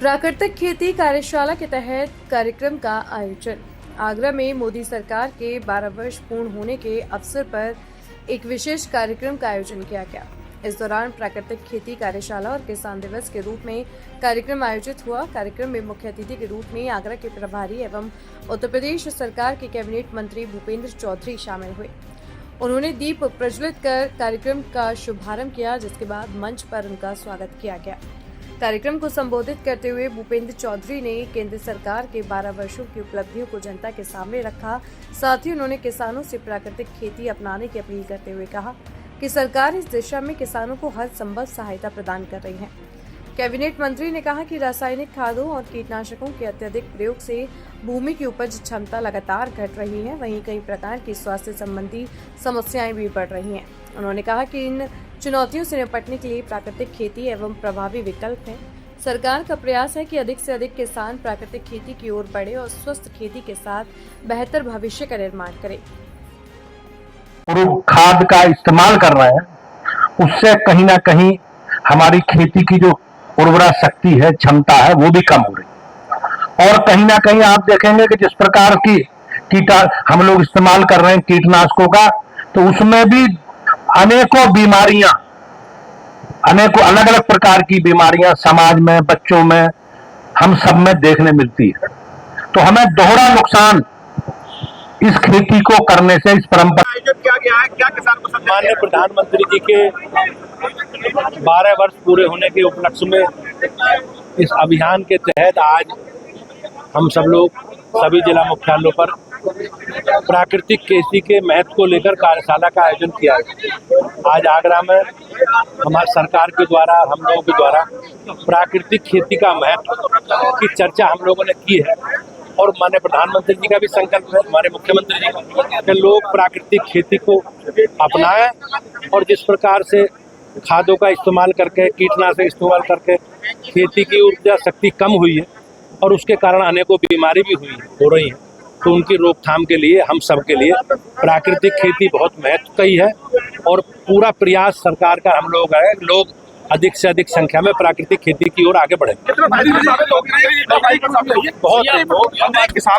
प्राकृतिक खेती कार्यशाला के तहत कार्यक्रम का आयोजन। आगरा में मोदी सरकार के 12 वर्ष पूर्ण होने के अवसर पर एक विशेष कार्यक्रम का आयोजन किया गया। इस दौरान प्राकृतिक खेती कार्यशाला और किसान दिवस के रूप में कार्यक्रम आयोजित हुआ। कार्यक्रम में मुख्य अतिथि के रूप में आगरा के प्रभारी एवं उत्तर प्रदेश सरकार के कैबिनेट मंत्री भूपेंद्र चौधरी शामिल हुए। उन्होंने दीप प्रज्वलित कर कार्यक्रम का शुभारंभ किया, जिसके बाद मंच पर उनका स्वागत किया गया। कार्यक्रम को संबोधित करते हुए भूपेंद्र चौधरी ने केंद्र सरकार के 12 वर्षों की उपलब्धियों को जनता के सामने रखा। साथ ही उन्होंने किसानों से प्राकृतिक खेती अपनाने की अपील करते हुए कहा कि सरकार इस दिशा में किसानों को हर संभव सहायता प्रदान कर रही है। कैबिनेट मंत्री ने कहा कि रासायनिक खादों और कीटनाशकों के अत्यधिक प्रयोग से भूमि की उपज क्षमता लगातार घट रही है, वहीं कई प्रकार की स्वास्थ्य संबंधी समस्याएं भी बढ़ रही हैं। उन्होंने कहा कि इन चुनौतियों से निपटने के लिए प्राकृतिक खेती एवं प्रभावी विकल्प है। सरकार का प्रयास है कि अधिक से अधिक किसान प्राकृतिक खेती की ओर बढ़े और स्वस्थ खेती के साथ बेहतर भविष्य का निर्माण करें। खाद का इस्तेमाल कर रहे हैं, उससे कहीं ना कहीं हमारी खेती की जो उर्वरा शक्ति है, क्षमता है, वो भी कम हो रही। और कहीं ना कहीं आप देखेंगे कि जिस प्रकार की हम लोग इस्तेमाल कर रहे हैं कीटनाशकों का, तो उसमें भी अनेकों बीमारियां, अनेकों अलग अलग प्रकार की बीमारियां समाज में, बच्चों में, हम सब में देखने मिलती है। तो हमें दोहरा नुकसान इस खेती को करने से, इस परंपरा किया गया है, क्या किसान को समझा? माननीय प्रधानमंत्री जी के 12 वर्ष पूरे होने के उपलक्ष्य में इस अभियान के तहत आज हम सब लोग सभी जिला मुख्यालयों पर प्राकृतिक खेती के महत्व को लेकर कार्यशाला का आयोजन किया है। आज आगरा में हमारी सरकार के द्वारा, हम लोगों के द्वारा प्राकृतिक खेती का महत्व की चर्चा हम लोगों ने की है और माननीय प्रधानमंत्री जी का भी संकल्प है, हमारे मुख्यमंत्री जी का, कि लोग प्राकृतिक खेती को अपनाएं और जिस प्रकार से खादों का इस्तेमाल करके, कीटनाशक इस्तेमाल करके खेती की ऊर्जा शक्ति कम हुई है और उसके कारण अनेकों बीमारी भी हो रही है, तो उनकी रोकथाम के लिए हम सब के लिए प्राकृतिक खेती बहुत महत्व की है और पूरा प्रयास सरकार का हम लोग है, लोग अधिक से अधिक संख्या में प्राकृतिक खेती की ओर आगे बढ़े। बहुत किसान